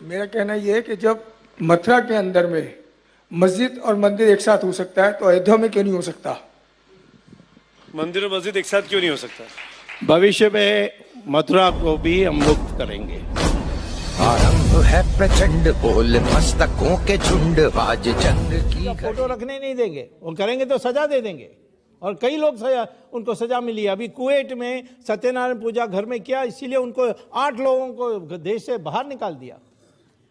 मेरा कहना यह है कि जब मथुरा के अंदर में मस्जिद और मंदिर एक साथ हो सकता है तो अयोध्या में क्यों नहीं हो सकता? मंदिर और मस्जिद एक साथ क्यों नहीं हो सकता? भविष्य में मथुरा को भी हम मुक्त करेंगे। आरंभ है प्रचंड बोल मस्तकों के झुंड आज जंग की फोटो रखने नहीं देंगे, वो करेंगे तो सजा दे देंगे। और कई लोग उनको सजा मिली। अभी कुवैत में सत्यनारायण पूजा घर में किया, इसीलिए उनको 8 लोगों को देश से बाहर निकाल दिया।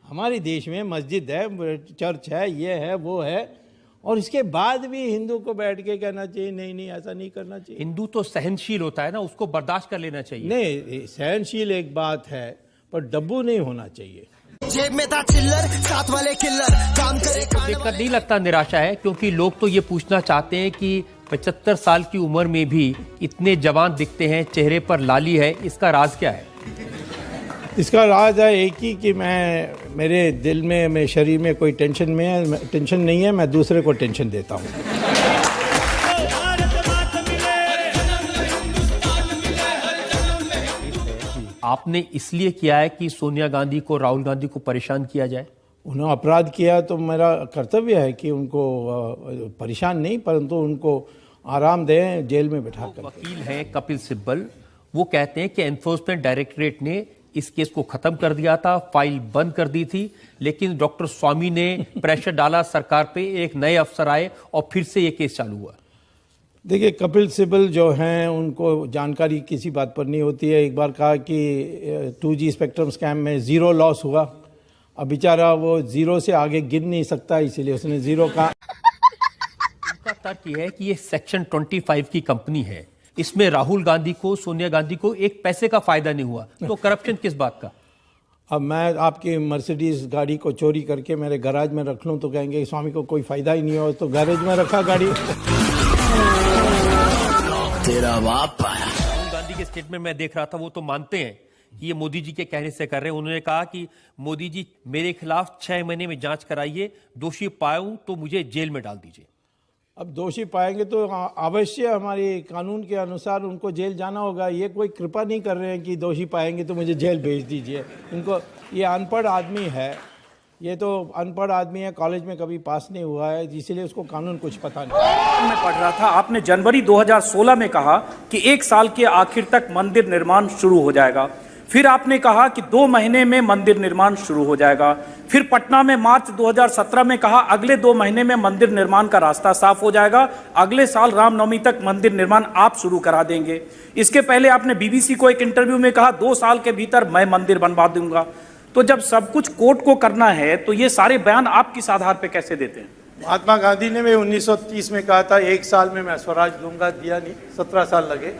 हमारे देश में मस्जिद है, चर्च है, ये है, वो है, और इसके बाद भी हिंदू को बैठ के कहना चाहिए नहीं नहीं ऐसा नहीं करना चाहिए। हिंदू तो सहनशील होता है ना, उसको बर्दाश्त कर लेना चाहिए। नहीं, सहनशील एक बात है, पर डब्बू नहीं होना चाहिए। जेब में था चिल्लर, साथ वाले किल्लर, काम करे देखकर नहीं लगता निराशा है, क्योंकि लोग तो ये पूछना चाहते हैं कि 75 साल की उम्र में भी इतने जवान दिखते हैं, चेहरे पर लाली है, इसका राज क्या है? इसका राज है एक ही कि मेरे दिल में, मेरे शरीर में कोई टेंशन नहीं है, मैं दूसरे को टेंशन देता हूँ। आपने इसलिए किया है कि सोनिया गांधी को, राहुल गांधी को परेशान किया जाए? उन्होंने अपराध किया तो मेरा कर्तव्य है कि उनको परेशान नहीं, परंतु उनको आराम दें, जेल में बैठा कर। वकील हैं कपिल सिब्बल, वो कहते हैं कि एनफोर्समेंट डायरेक्टरेट ने इस केस को खत्म कर दिया था, फाइल बंद कर दी थी, लेकिन डॉक्टर स्वामी ने प्रेशर डाला सरकार पे, एक नए अफसर आए और फिर से ये केस चालू हुआ। देखिए, कपिल सिब्बल जो हैं उनको जानकारी किसी बात पर नहीं होती है। एक बार कहा कि 2G स्पेक्ट्रम स्कैम में 0 लॉस हुआ। अब बेचारा वो 0 से आगे गिन नहीं सकता, इसीलिए उसने 0 कहा। उनका तर्क यह है कि ये सेक्शन 25 की कंपनी है, इसमें राहुल गांधी को, सोनिया गांधी को एक पैसे का फायदा नहीं हुआ, तो करप्शन किस बात का? अब मैं आपकी मर्सिडीज गाड़ी को चोरी करके मेरे गैराज में रख लूं तो कहेंगे स्वामी को कोई फायदा ही नहीं हो, तो गैरेज में रखा गाड़ी। तेरा बाप आया। राहुल गांधी के स्टेटमेंट में देख रहा था, वो तो मानते हैं कि ये मोदी जी के कहने से कर रहे हैं। उन्होंने कहा कि मोदी जी मेरे खिलाफ 6 महीने में जांच कराइए, दोषी पाऊं तो मुझे जेल में डाल दीजिए। अब दोषी पाएंगे तो अवश्य हमारे कानून के अनुसार उनको जेल जाना होगा। ये कोई कृपा नहीं कर रहे हैं कि दोषी पाएंगे तो मुझे जेल भेज दीजिए। इनको, ये अनपढ़ आदमी है, ये तो अनपढ़ आदमी है, कॉलेज में कभी पास नहीं हुआ है, इसीलिए उसको कानून कुछ पता नहीं। मैं पढ़ रहा था, आपने जनवरी 2016 में कहा कि 1 साल के आखिर तक मंदिर निर्माण शुरू हो जाएगा। फिर आपने कहा कि 2 महीने में मंदिर निर्माण शुरू हो जाएगा। फिर पटना में मार्च 2017 में कहा अगले 2 महीने में मंदिर निर्माण का रास्ता साफ हो जाएगा, अगले साल रामनवमी तक मंदिर निर्माण आप शुरू करा देंगे। इसके पहले आपने बीबीसी को एक इंटरव्यू में कहा 2 साल के भीतर मैं मंदिर बनवा दूंगा। तो जब सब कुछ कोर्ट को करना है तो ये सारे बयान आप किस आधार पर कैसे देते हैं? महात्मा गांधी ने भी 1930 में कहा था 1 साल में मैं स्वराज दूंगा, दिया नहीं, 17 साल लगे।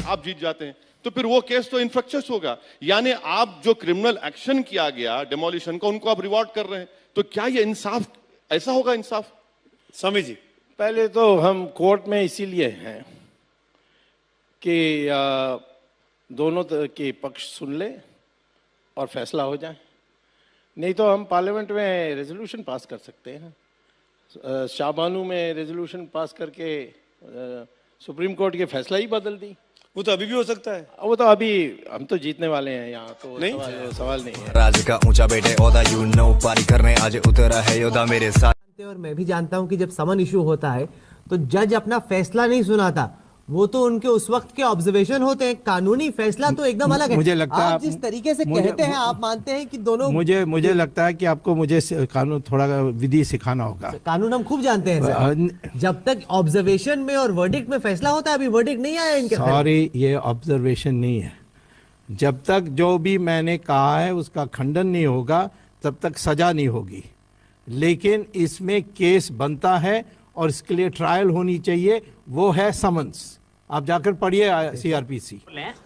आप जीत जाते हैं तो फिर वो केस तो इनफ्रक्चर्स होगा, यानी आप जो क्रिमिनल एक्शन किया गया डेमोलिशन का, उनको आप रिवॉर्ड कर रहे हैं, तो क्या ये इंसाफ, ऐसा होगा इंसाफ? स्वामी जी, पहले तो हम कोर्ट में इसीलिए हैं कि दोनों के पक्ष सुन ले और फैसला हो जाए। नहीं तो हम पार्लियामेंट में रेजोल्यूशन पास कर सकते हैं। शाहबानू में रेजोल्यूशन पास करके सुप्रीम कोर्ट के फैसला ही बदल दी। वो तो अभी भी हो सकता है। वो तो अभी हम तो जीतने वाले हैं यहाँ, तो नहीं सवाल नहीं है। राज का ऊंचा बेटे ओदा यू नो पारी करने आज उतरा है योदा मेरे साथ। और मैं भी जानता हूं कि जब समन इशू होता है तो जज अपना फैसला नहीं सुनाता, वो तो उनके उस वक्त के ऑब्जर्वेशन होते हैं। कानूनी फैसला तो एकदम अलग है। मुझे लगता है आप जिस तरीके से कहते हैं, आप मानते हैं कि दोनों, मुझे लगता है कि आपको मुझे कानून थोड़ा विधि सिखाना होगा। कानून हम खूब जानते हैं सर। जब तक ऑब्जर्वेशन में और वर्डिक्ट में फैसला होता है, अभी वर्डिक्ट नहीं आया इनके। सॉरी, ये ऑब्जर्वेशन नहीं है। जब तक जो भी मैंने कहा है उसका खंडन नहीं होगा तब तक सजा नहीं होगी, लेकिन इसमें केस बनता है और इसके लिए ट्रायल होनी चाहिए, वो है समन्स। आप जाकर पढ़िए CRPC।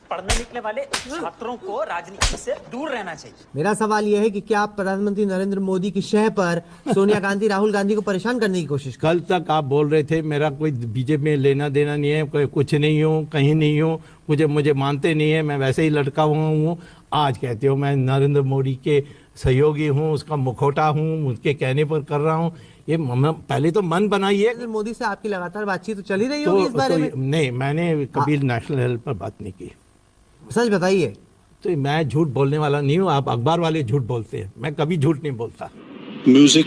पढ़ने निकले वाले छात्रों को राजनीति से दूर रहना चाहिए। मेरा सवाल यह है कि क्या आप प्रधानमंत्री नरेंद्र मोदी की शह पर सोनिया गांधी, राहुल गांधी को परेशान करने की कोशिश? कल तक आप बोल रहे थे मेरा कोई बीजेपी में लेना देना नहीं है, कोई कुछ नहीं हूँ, कहीं नहीं हूँ, मुझे मानते नहीं है, मैं वैसे ही लटका हुआ हूँ। आज कहते हो मैं नरेंद्र मोदी के सहयोगी हूँ, उसका मुखौटा हूँ, उसके कहने पर कर रहा हूँ। ये पहले तो मन बनाइए। मोदी से आपकी लगातार बातचीत तो चल ही रही होगी इस बारे में? नहीं, मैंने कभी नेशनल लेवल पर बात नहीं की। सच बताइए। तो मैं झूठ बोलने वाला नहीं हूँ, आप अखबार वाले झूठ बोलते हैं, मैं कभी झूठ नहीं बोलता। म्यूजिक